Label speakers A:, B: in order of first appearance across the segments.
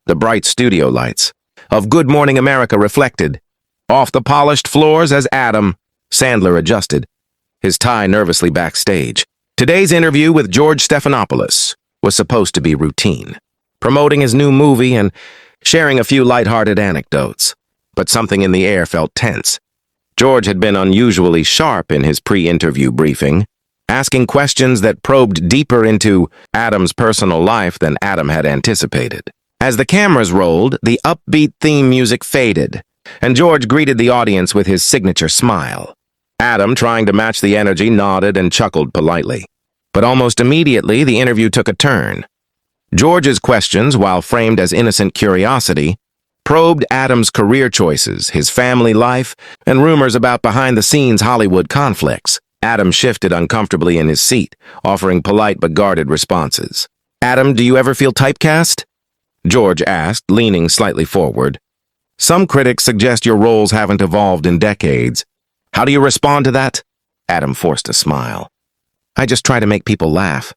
A: the bright studio lights of Good Morning America reflected off the polished floors as Adam Sandler adjusted his tie nervously backstage. Today's interview with George Stephanopoulos was supposed to be routine, promoting his new movie and sharing a few lighthearted anecdotes. But something in the air felt tense. George had been unusually sharp in his pre-interview briefing, asking questions that probed deeper into Adam's personal life than Adam had anticipated. As the cameras rolled, the upbeat theme music faded, and George greeted the audience with his signature smile. Adam, trying to match the energy, nodded and chuckled politely. But almost immediately, the interview took a turn. George's questions, while framed as innocent curiosity, probed Adam's career choices, his family life, and rumors about behind-the-scenes Hollywood conflicts. Adam shifted uncomfortably in his seat, offering polite but guarded responses. "Adam, do you ever feel typecast?" George asked, leaning slightly forward. "Some critics suggest your roles haven't evolved in decades. How do you respond to that?" Adam forced a smile. "I just try to make people laugh.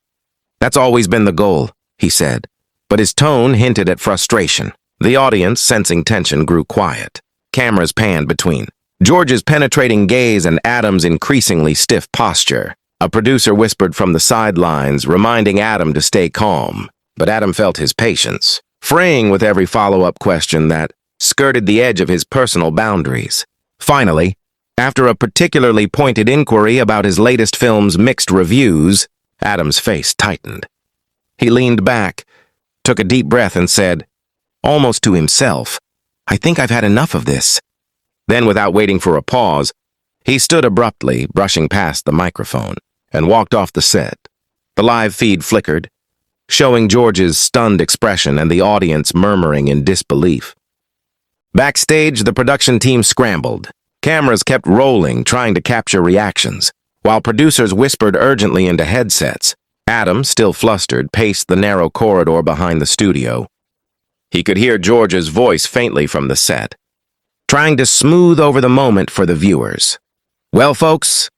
A: That's always been the goal," he said, but his tone hinted at frustration. The audience, sensing tension, grew quiet. Cameras panned between George's penetrating gaze and Adam's increasingly stiff posture. A producer whispered from the sidelines, reminding Adam to stay calm. But Adam felt his patience, fraying with every follow-up question that skirted the edge of his personal boundaries. Finally, after a particularly pointed inquiry about his latest film's mixed reviews, Adam's face tightened. He leaned back, took a deep breath and said, almost to himself, "I think I've had enough of this." Then, without waiting for a pause, he stood abruptly, brushing past the microphone, and walked off the set. The live feed flickered, showing George's stunned expression and the audience murmuring in disbelief. Backstage, the production team scrambled. Cameras kept rolling, trying to capture reactions, while producers whispered urgently into headsets. Adam, still flustered, paced the narrow corridor behind the studio. He could hear George's voice faintly from the set, trying to smooth over the moment for the viewers. "Well, folks,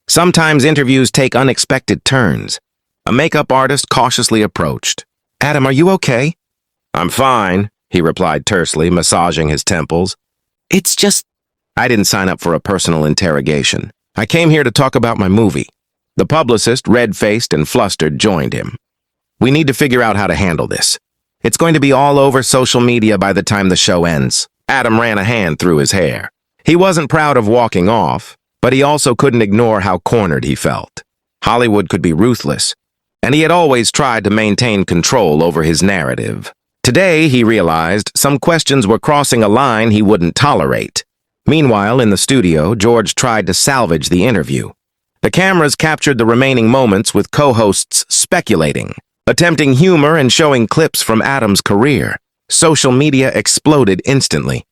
A: sometimes interviews take unexpected turns." A makeup artist cautiously approached. "Adam, are you okay?" "I'm fine," he replied tersely, massaging his temples. "It's just, I didn't sign up for a personal interrogation. I came here to talk about my movie." The publicist, red-faced and flustered, joined him. "We need to figure out how to handle this. It's going to be all over social media by the time the show ends." Adam ran a hand through his hair. He wasn't proud of walking off, but he also couldn't ignore how cornered he felt. Hollywood could be ruthless, and he had always tried to maintain control over his narrative. Today, he realized, some questions were crossing a line he wouldn't tolerate. Meanwhile, in the studio, George tried to salvage the interview. The cameras captured the remaining moments with co-hosts speculating, attempting humor and showing clips from Adam's career. Social media exploded instantly.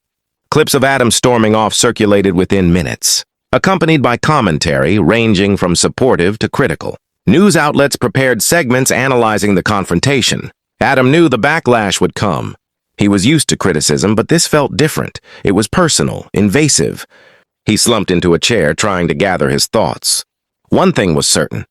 A: Clips of Adam storming off circulated within minutes, accompanied by commentary ranging from supportive to critical. News outlets prepared segments analyzing the confrontation. Adam knew the backlash would come. He was used to criticism, but this felt different. It was personal, invasive. He slumped into a chair, trying to gather his thoughts. One thing was certain.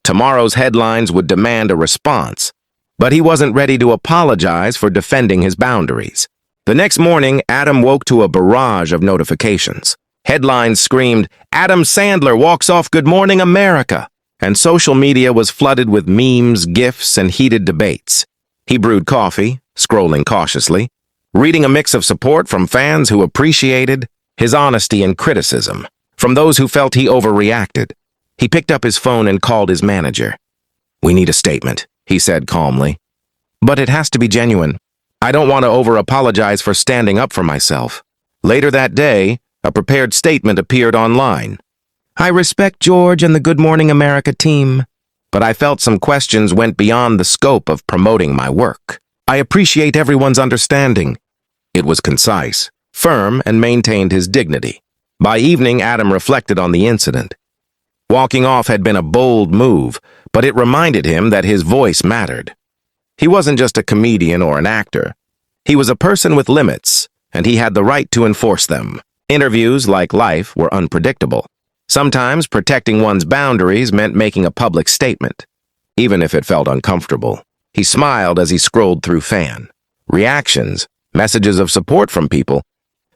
A: Tomorrow's headlines would demand a response, but he wasn't ready to apologize for defending his boundaries. The next morning, Adam woke to a barrage of notifications. Headlines screamed, "Adam Sandler walks off Good Morning America," and social media was flooded with memes, GIFs, and heated debates. He brewed coffee, scrolling cautiously, reading a mix of support from fans who appreciated his honesty and criticism, from those who felt he overreacted. He picked up his phone and called his manager. "We need a statement," he said calmly. "But it has to be genuine. I don't want to over-apologize for standing up for myself." Later that day, a prepared statement appeared online. "I respect George and the Good Morning America team, but I felt some questions went beyond the scope of promoting my work. I appreciate everyone's understanding." It was concise, firm, and maintained his dignity. By evening, Adam reflected on the incident. Walking off had been a bold move, but it reminded him that his voice mattered. He wasn't just a comedian or an actor. He was a person with limits, and he had the right to enforce them. Interviews, like life, were unpredictable. Sometimes protecting one's boundaries meant making a public statement, even if it felt uncomfortable. He smiled as he scrolled through fan, reactions, messages of support from people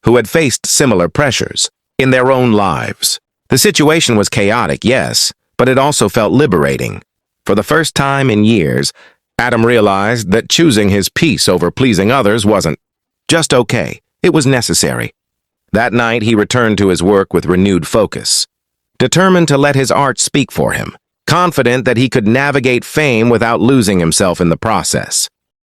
A: who had faced similar pressures in their own lives. The situation was chaotic, yes, but it also felt liberating. For the first time in years, Adam realized that choosing his peace over pleasing others wasn't just okay, it was necessary. That night, he returned to his work with renewed focus, determined to let his art speak for him, confident that he could navigate fame without losing himself in the process.